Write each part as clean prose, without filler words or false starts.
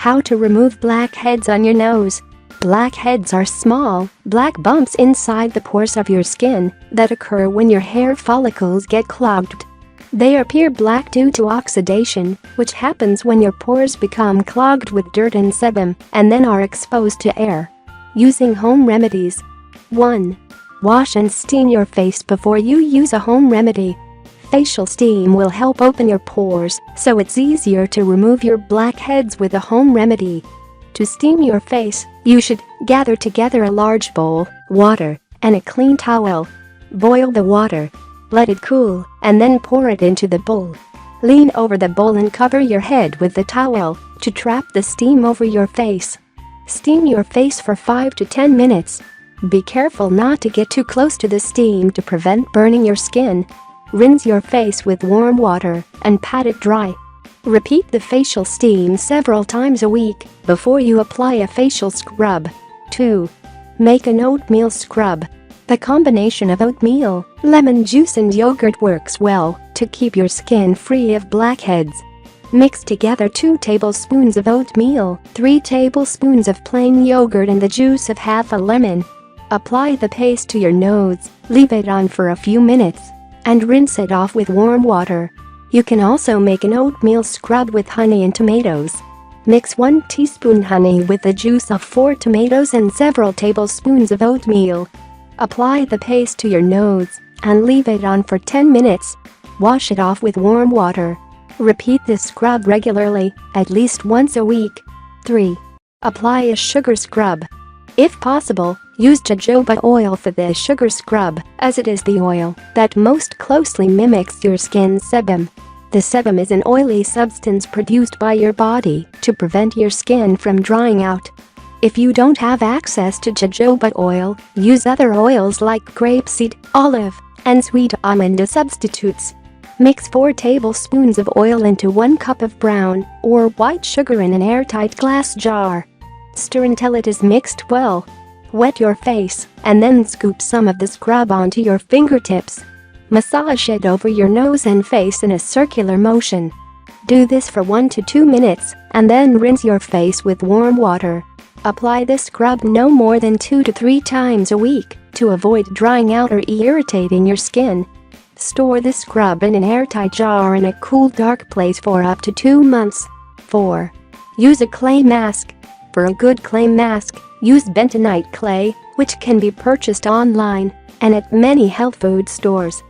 How to remove blackheads on your nose. Blackheads are small, black bumps inside the pores of your skin that occur when your hair follicles get clogged. They appear black due to oxidation, which happens when your pores become clogged with dirt and sebum and then are exposed to air. Using home remedies. 1. Wash and steam your face before you use a home remedy. Facial steam will help open your pores, so it's easier to remove your blackheads with a home remedy. To steam your face, you should gather together a large bowl, water, and a clean towel. Boil the water. Let it cool, and then pour it into the bowl. Lean over the bowl and cover your head with the towel to trap the steam over your face. Steam your face for 5 to 10 minutes. Be careful not to get too close to the steam to prevent burning your skin. Rinse your face with warm water and pat it dry. Repeat the facial steam several times a week before you apply a facial scrub. 2. Make an oatmeal scrub. The combination of oatmeal, lemon juice and yogurt works well to keep your skin free of blackheads. Mix together 2 tablespoons of oatmeal, 3 tablespoons of plain yogurt and the juice of half a lemon. Apply the paste to your nose, leave it on for a few minutes, and rinse it off with warm water. You can also make an oatmeal scrub with honey and tomatoes. Mix 1 teaspoon honey with the juice of 4 tomatoes and several tablespoons of oatmeal. Apply the paste to your nose and leave it on for 10 minutes. Wash it off with warm water. Repeat this scrub regularly, at least once a week. 3. Apply a sugar scrub. If possible, use jojoba oil for the sugar scrub, as it is the oil that most closely mimics your skin's sebum. The sebum is an oily substance produced by your body to prevent your skin from drying out. If you don't have access to jojoba oil, use other oils like grapeseed, olive, and sweet almond as substitutes. Mix 4 tablespoons of oil into 1 cup of brown or white sugar in an airtight glass jar. Stir until it is mixed well. Wet your face and then scoop some of the scrub onto your fingertips. Massage it over your nose and face in a circular motion. Do this for 1 to 2 minutes and then rinse your face with warm water. Apply this scrub no more than 2 to 3 times a week to avoid drying out or irritating your skin. Store the scrub in an airtight jar in a cool, dark place for up to 2 months. 4. Use a clay mask. For a good clay mask, use bentonite clay, which can be purchased online and at many health food stores.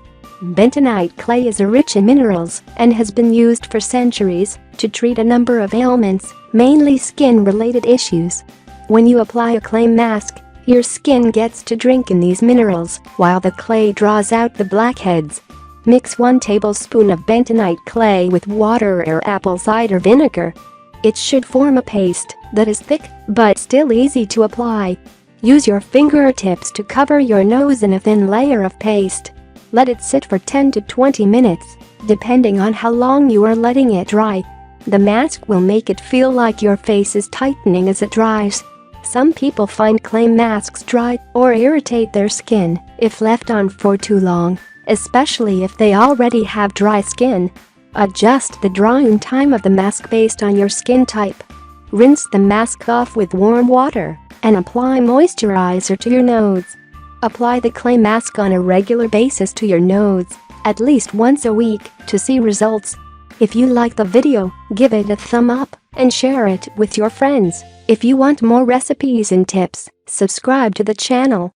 Bentonite clay is rich in minerals and has been used for centuries to treat a number of ailments, mainly skin-related issues. When you apply a clay mask, your skin gets to drink in these minerals while the clay draws out the blackheads. Mix 1 tablespoon of bentonite clay with water or apple cider vinegar. It should form a paste that is thick but still easy to apply. Use your fingertips to cover your nose in a thin layer of paste. Let it sit for 10 to 20 minutes, depending on how long you are letting it dry. The mask will make it feel like your face is tightening as it dries. Some people find clay masks dry or irritate their skin if left on for too long, especially if they already have dry skin. Adjust the drying time of the mask based on your skin type. Rinse the mask off with warm water and apply moisturizer to your nose. Apply the clay mask on a regular basis to your nose, at least once a week, to see results. If you like the video, give it a thumb up and share it with your friends. If you want more recipes and tips, subscribe to the channel.